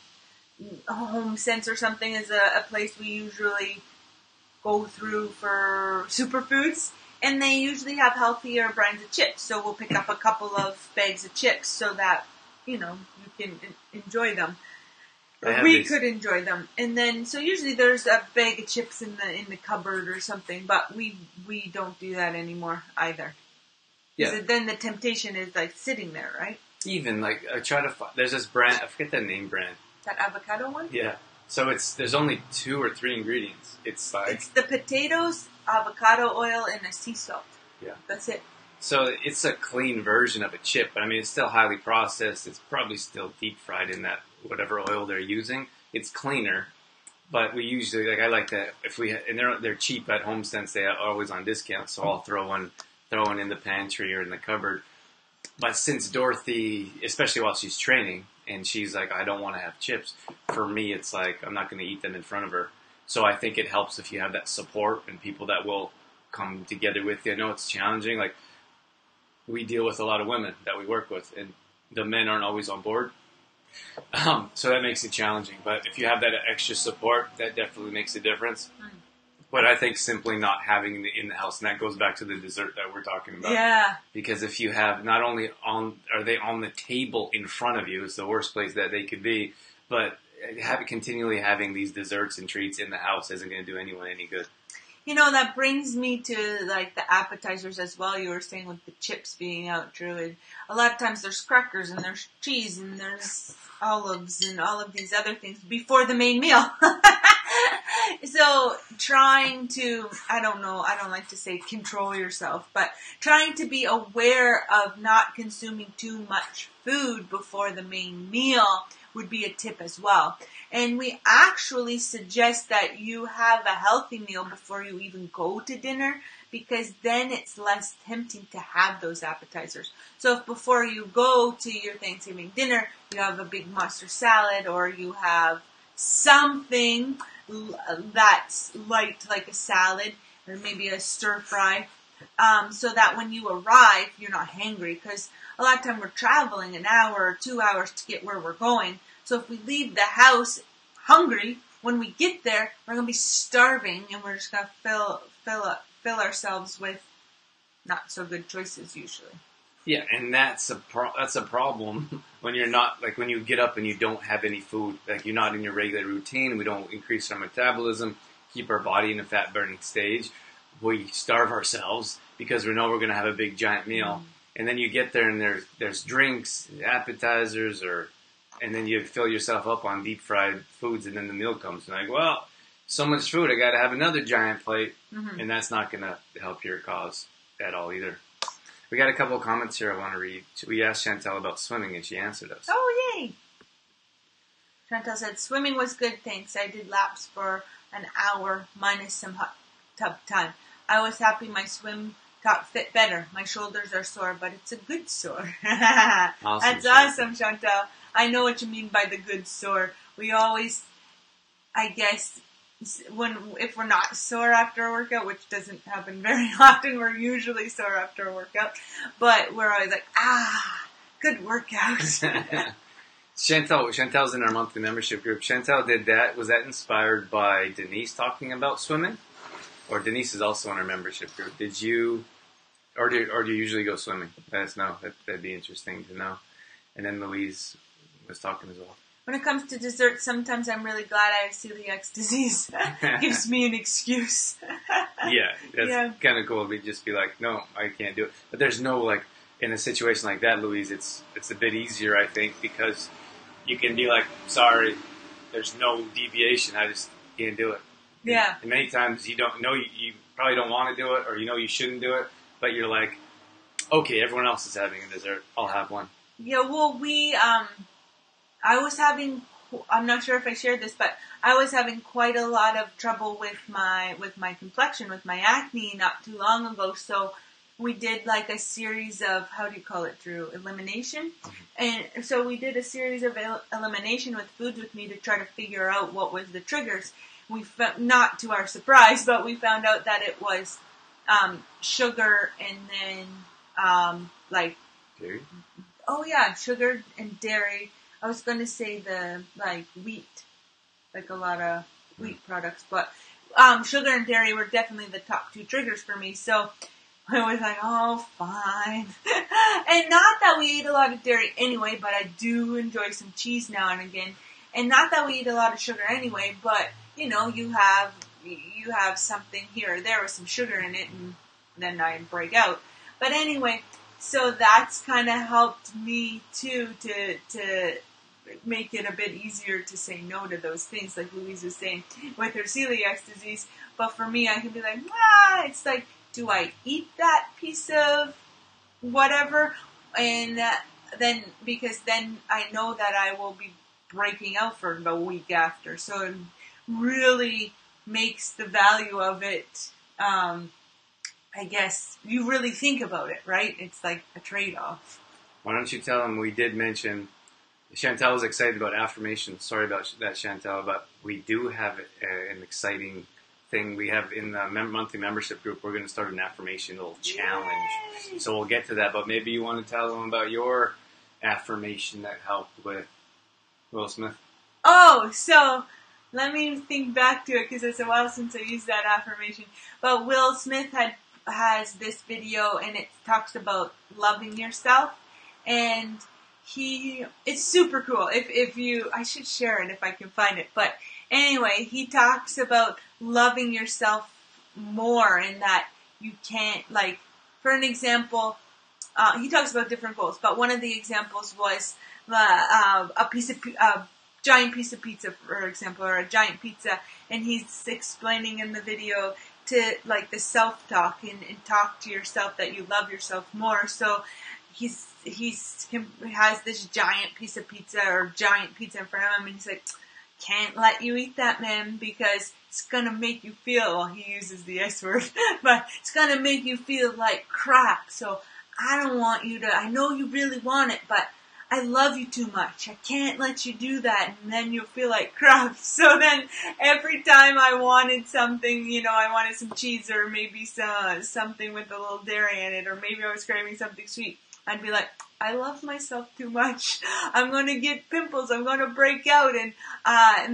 Home Sense or something is a place we usually go through for superfoods, and they usually have healthier brands of chips. So we'll pick up a couple of bags of chips so that, you can enjoy them. We could enjoy them. And then, so usually there's a bag of chips in the cupboard or something, but we don't do that anymore either. Yeah. So then the temptation is sitting there, right? Even I try to find. There's this brand. I forget the name brand. That avocado one. Yeah. So there's only 2 or 3 ingredients. It's the potatoes, avocado oil, and a sea salt. Yeah. That's it. So it's a clean version of a chip, but I mean it's still highly processed. It's probably still deep fried in that whatever oil they're using. It's cleaner, but we usually I like that if and they're cheap at Home Sense. They are always on discount, so I'll throw one in the pantry or in the cupboard. But since Dorothy, especially while she's training, and she's like, I don't want to have chips, for me it's like, I'm not going to eat them in front of her. So I think it helps if you have that support and people that will come together with you. I know it's challenging. We deal with a lot of women that we work with, and the men aren't always on board. So that makes it challenging. But if you have that extra support, that definitely makes a difference. But I think simply not having it in the house, and that goes back to the dessert that we're talking about. Yeah. Because if you have, not only are they on the table in front of you, is the worst place that they could be, but continually having these desserts and treats in the house isn't going to do anyone any good. That brings me to the appetizers as well. You were saying with the chips being out, Drew. A lot of times there's crackers and there's cheese and there's olives and all of these other things before the main meal. So trying to, I don't like to say control yourself, but trying to be aware of not consuming too much food before the main meal would be a tip as well. And we actually suggest that you have a healthy meal before you even go to dinner, because then it's less tempting to have those appetizers. So if before you go to your Thanksgiving dinner, you have a big monster salad, or you have something that's light like a salad, or maybe a stir fry, so that when you arrive, you're not hangry, because a lot of time we're traveling an hour or 2 hours to get where we're going. So if we leave the house hungry, when we get there, we're going to be starving, and we're just going to fill ourselves with not so good choices usually. Yeah, and that's a problem when you're not, like, when you get up and you don't have any food, like you're not in your regular routine. We don't increase our metabolism, keep our body in a fat burning stage. We starve ourselves because we know we're going to have a big giant meal, and then you get there and there's drinks, appetizers, and then you fill yourself up on deep fried foods, and then the meal comes and like, well, so much food, I got to have another giant plate, and that's not going to help your cause at all either. We got a couple of comments here I want to read. We asked Chantel about swimming, and she answered us. Oh, yay! Chantel said, swimming was good, thanks. I did laps for an hour minus some hot tub time. I was happy my swim top fit better. My shoulders are sore, but it's a good sore. Awesome, That's awesome, Chantel. I know what you mean by the good sore. We always, I guess, if we're not sore after a workout, which doesn't happen very often, we're usually sore after a workout, but we're always like, good workout. Chantel's in our monthly membership group. Chantel did that. Was that inspired by Denise talking about swimming? Or Denise is also in our membership group. Did you, or do you usually go swimming? Let us know. That'd be interesting to know. And then Louise was talking as well. When it comes to dessert, sometimes I'm really glad I have celiac disease. Gives me an excuse. Yeah, that's kind of cool. We'd just be like, no, I can't do it. But there's no, like, in a situation like that, Louise, it's a bit easier, I think, because you can be like, sorry, there's no deviation. I just can't do it. Yeah. And many times you don't know, you probably don't want to do it, or you know you shouldn't do it, but you're like, okay, everyone else is having a dessert. I'll have one. Yeah, well, I was having, I'm not sure if I shared this, but I was having quite a lot of trouble with my complexion, with my acne not too long ago. So we did like a series of, how do you call it, Drew? Elimination? And so we did a series of elimination with foods with me to try to figure out what was the triggers. We found, not to our surprise, but we found out that it was sugar and then like dairy. Oh yeah, sugar and dairy. I was going to say the wheat, like a lot of wheat products, but sugar and dairy were definitely the top two triggers for me. So I was like, oh, fine. And not that we eat a lot of dairy anyway, but I do enjoy some cheese now and again. And not that we eat a lot of sugar anyway, but you know, you have something here or there with some sugar in it, and then I break out. But anyway, so that's kind of helped me too to make it a bit easier to say no to those things, like Louise was saying with her celiac disease. But for me, I can be like, it's like, do I eat that piece of whatever? And then, because then I know that I will be breaking out for the week after. So it really makes the value of it, I guess, you really think about it, right? It's like a trade-off. Why don't you tell them we did mention, Chantel was excited about affirmation. Sorry about that, Chantel, but we do have an exciting thing. We have in the monthly membership group, we're going to start an affirmation little challenge. Yay! So we'll get to that, but maybe you want to tell them about your affirmation that helped with Will Smith. Oh, so let me think back to it because it's a while since I used that affirmation. But Will Smith has this video and it talks about loving yourself, and it's super cool. I should share it if I can find it. But anyway, he talks about loving yourself more, and that you can't, like, for an example, he talks about different goals, but one of the examples was a giant piece of pizza, for example, or a giant pizza, and he's explaining in the video to, like, the self-talk and talk to yourself that you love yourself more. So he has this giant piece of pizza or giant pizza in front of him, and he's like, can't let you eat that, man, because it's gonna make you feel, well, he uses the S word, but it's gonna make you feel like crap. So I don't want you to, I know you really want it, but I love you too much. I can't let you do that, and then you'll feel like crap. So then every time I wanted something, I wanted some cheese or maybe something with a little dairy in it, or maybe I was craving something sweet, I'd be like, I love myself too much. I'm going to get pimples. I'm going to break out, and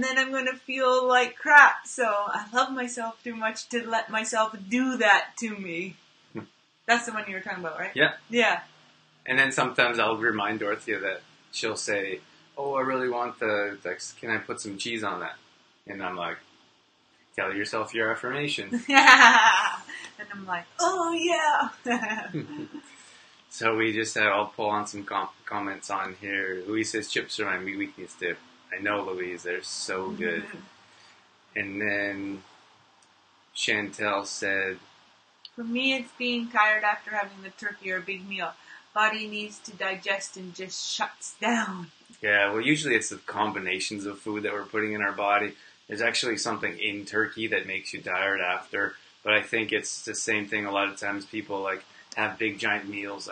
then I'm going to feel like crap. So I love myself too much to let myself do that to me. That's the one you were talking about, right? Yeah. Yeah. And then sometimes I'll remind Dorothea that she'll say, oh, I really want can I put some cheese on that? And I'm like, tell yourself your affirmation. And I'm like, oh, yeah. So we just I'll pull on some comments on here. Louise says, chips are my weakness dip. I know, Louise, they're so good. And then Chantel said, for me, it's being tired after having the turkey or a big meal. Body needs to digest and just shuts down. Yeah, well, usually it's the combinations of food that we're putting in our body. There's actually something in turkey that makes you tired after, but I think it's the same thing. A lot of times people have big giant meals.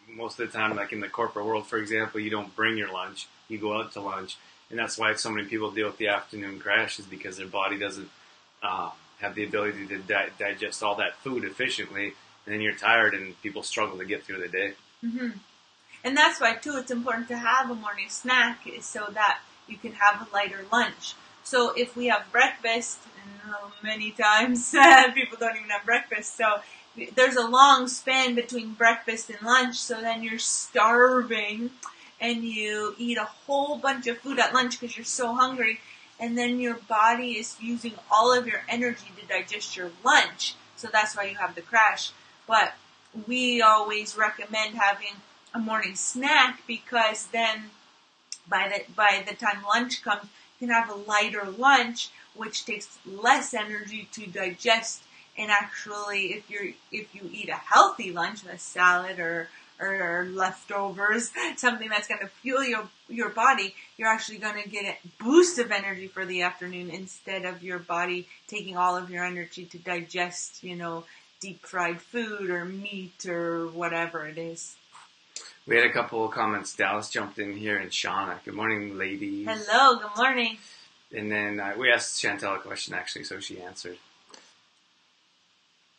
Most of the time, like in the corporate world, for example, you don't bring your lunch. You go out to lunch, and that's why so many people deal with the afternoon crash, is because their body doesn't have the ability to digest all that food efficiently. And then you're tired, and people struggle to get through the day. Mm-hmm. And that's why, too, it's important to have a morning snack so that you can have a lighter lunch. So if we have breakfast, and many times people don't even have breakfast, so there's a long span between breakfast and lunch, so then you're starving, and you eat a whole bunch of food at lunch because you're so hungry, and then your body is using all of your energy to digest your lunch. So that's why you have the crash. But we always recommend having a morning snack, because then by the time lunch comes, you can have a lighter lunch, which takes less energy to digest. And actually, if you eat a healthy lunch, a salad or leftovers, something that's going to fuel your body, you're actually going to get a boost of energy for the afternoon, instead of your body taking all of your energy to digest, deep fried food or meat or whatever it is. We had a couple of comments. Dallas jumped in here, and Shauna. Good morning, ladies. Hello, good morning. And then we asked Chantel a question, actually, so she answered.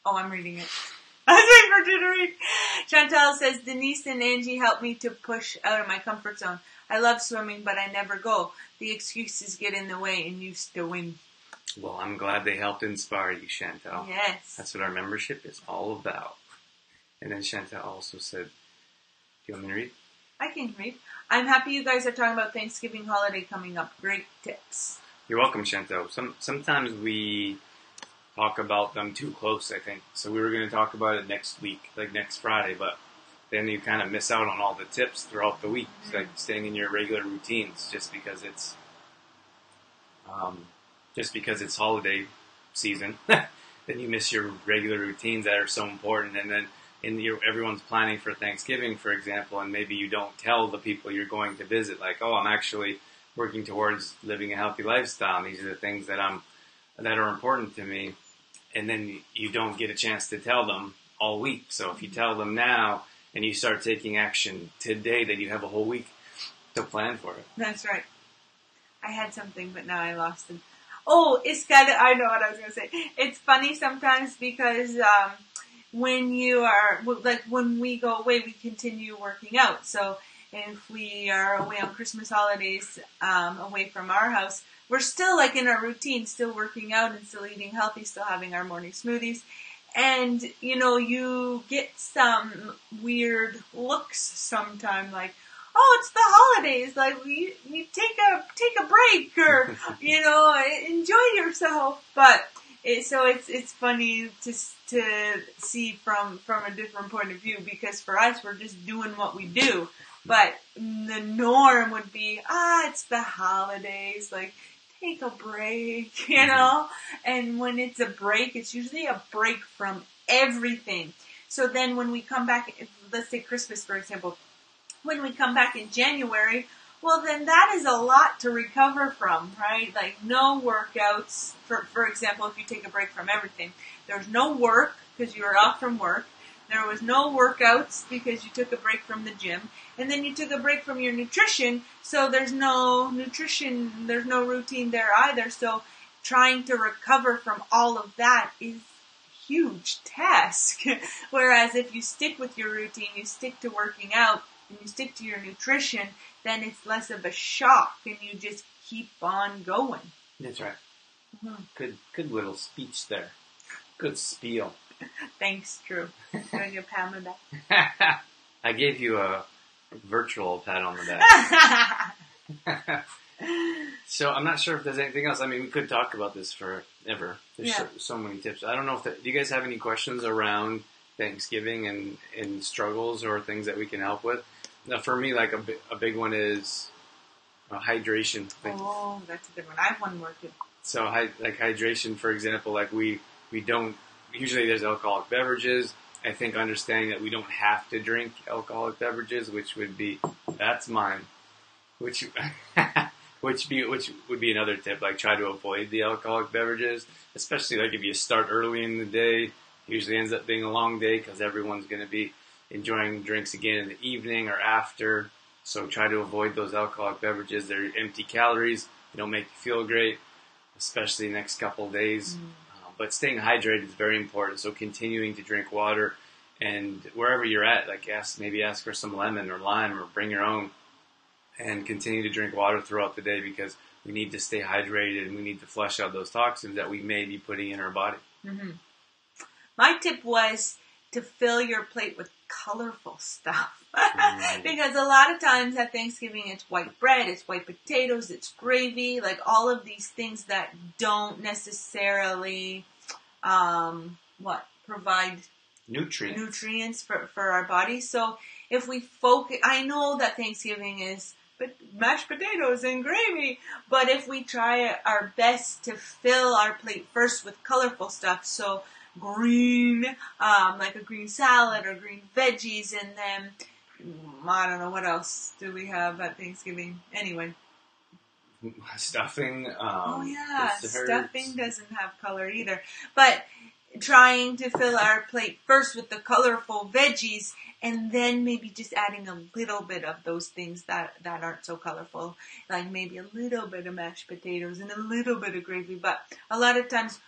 Oh, I'm reading it. I was waiting for you to read. Chantel says, Denise and Angie help me to push out of my comfort zone. I love swimming, but I never go. The excuses get in the way, and you still win. Well, I'm glad they helped inspire you, Chantel. Yes. That's what our membership is all about. And then Chantel also said, do you want me to read? I can read. I'm happy you guys are talking about Thanksgiving holiday coming up. Great tips. You're welcome, Chantel. Sometimes we talk about them too close, I think. So we were going to talk about it next week, like next Friday, but then you kind of miss out on all the tips throughout the week. It's like staying in your regular routines just because it's holiday season. Then you miss your regular routines that are so important. And then everyone's planning for Thanksgiving, for example, and maybe you don't tell the people you're going to visit, like, oh, I'm actually working towards living a healthy lifestyle. These are the things that are important to me. And then you don't get a chance to tell them all week. So if you tell them now and you start taking action today, then you have a whole week to plan for it. That's right. I had something, but now I lost it. Oh, I know what I was going to say. It's funny sometimes because when we go away, we continue working out. So if we are away on Christmas holidays, away from our house, we're still in our routine, still working out and still eating healthy, still having our morning smoothies. And, you get some weird looks sometime, like, oh, it's the holidays, you take a break, or, enjoy yourself. But it's funny to see from a different point of view, because for us, we're just doing what we do. But the norm would be, it's the holidays, take a break, And when it's a break, it's usually a break from everything. So then when we come back, let's say Christmas, for example, when we come back in January, Well, then that is a lot to recover from, right? Like no workouts. For example, if you take a break from everything, there's no work because you were off from work. There was no workouts because you took a break from the gym. And then you took a break from your nutrition, so there's no nutrition, there's no routine there either. So trying to recover from all of that is a huge task. Whereas if you stick with your routine, you stick to working out, and you stick to your nutrition, then it's less of a shock, and you just keep on going. That's right. Mm-hmm. Good little speech there. Good spiel. Thanks, Drew. Give you a pat on the back. I gave you a virtual pat on the back. So I'm not sure if there's anything else. I mean, we could talk about this forever. There's so many tips. I don't know if do you guys have any questions around Thanksgiving and struggles or things that we can help with? Now, for me, like a big one is hydration. Oh, that's a good one. I have one more too. So, like hydration, for example, like we don't. Usually there's alcoholic beverages. I think understanding that we don't have to drink alcoholic beverages, which would be, that's mine, which would be another tip, like try to avoid the alcoholic beverages, especially like if you start early in the day, usually ends up being a long day because everyone's going to be enjoying drinks again in the evening or after. So try to avoid those alcoholic beverages. They're empty calories. They don't make you feel great, especially the next couple of days. But staying hydrated is very important. So continuing to drink water, and wherever you're at, like ask for some lemon or lime, or bring your own, and continue to drink water throughout the day because we need to stay hydrated and we need to flush out those toxins that we may be putting in our body. Mm-hmm. My tip was to fill your plate with colorful stuff. Because a lot of times at Thanksgiving it's white bread, it's white potatoes, it's gravy, like all of these things that don't necessarily provide nutrients for our bodies. So if we focus, I know that Thanksgiving is mashed potatoes and gravy, but if we try our best to fill our plate first with colorful stuff, so green, like a green salad or green veggies, and then I don't know, what else do we have at Thanksgiving? Anyway. Stuffing. Stuffing doesn't have color either. But trying to fill our plate first with the colorful veggies, and then maybe just adding a little bit of those things that aren't so colorful. Like maybe a little bit of mashed potatoes and a little bit of gravy. But a lot of times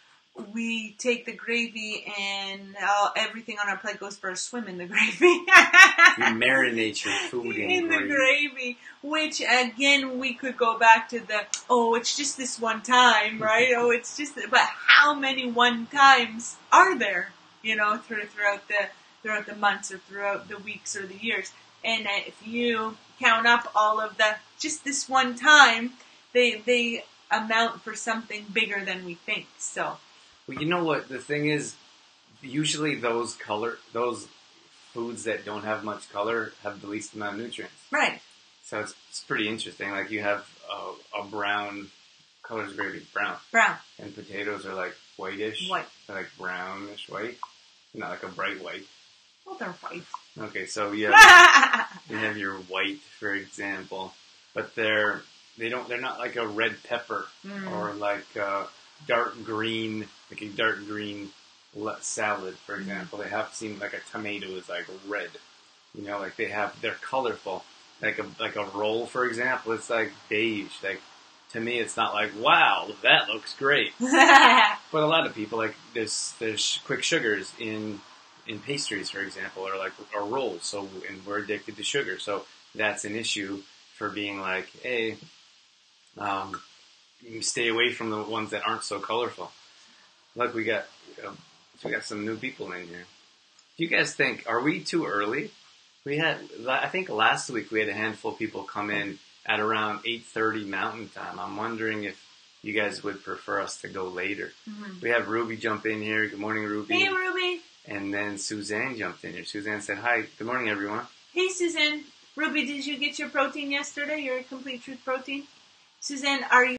we take the gravy and everything on our plate goes for a swim in the gravy. You marinate your food in the gravy. Which, again, we could go back to it's just this one time, right? But how many one times are there, throughout the months or throughout the weeks or the years? And if you count up all of just this one time, they amount for something bigger than we think, so. Well, you know what? The thing is, usually those foods that don't have much color have the least amount of nutrients. Right. So it's pretty interesting. Like you have a brown, color's gravy, brown. Brown. And potatoes are like whitish. White. They're like brownish white. Not like a bright white. Well, they're white. Okay, so you have your white, for example, but they're not like a red pepper or like dark green, like a dark green salad, for example. They seem like a tomato is like red, like they're colorful. Like a roll, for example, it's like beige. Like to me, it's not like, wow, that looks great. But a lot of people, like there's quick sugars in pastries, for example, or rolls. So, and we're addicted to sugar, so that's an issue for being like, hey, stay away from the ones that aren't so colorful. Look, we got some new people in here. Do you guys think, are we too early? I think last week we had a handful of people come in at around 8:30 Mountain Time. I'm wondering if you guys would prefer us to go later. Mm-hmm. We have Ruby jump in here. Good morning, Ruby. Hey, Ruby. And then Suzanne jumped in here. Suzanne said, hi, good morning, everyone. Hey, Suzanne. Ruby, did you get your protein yesterday, your Complete Truth protein? Suzanne, are you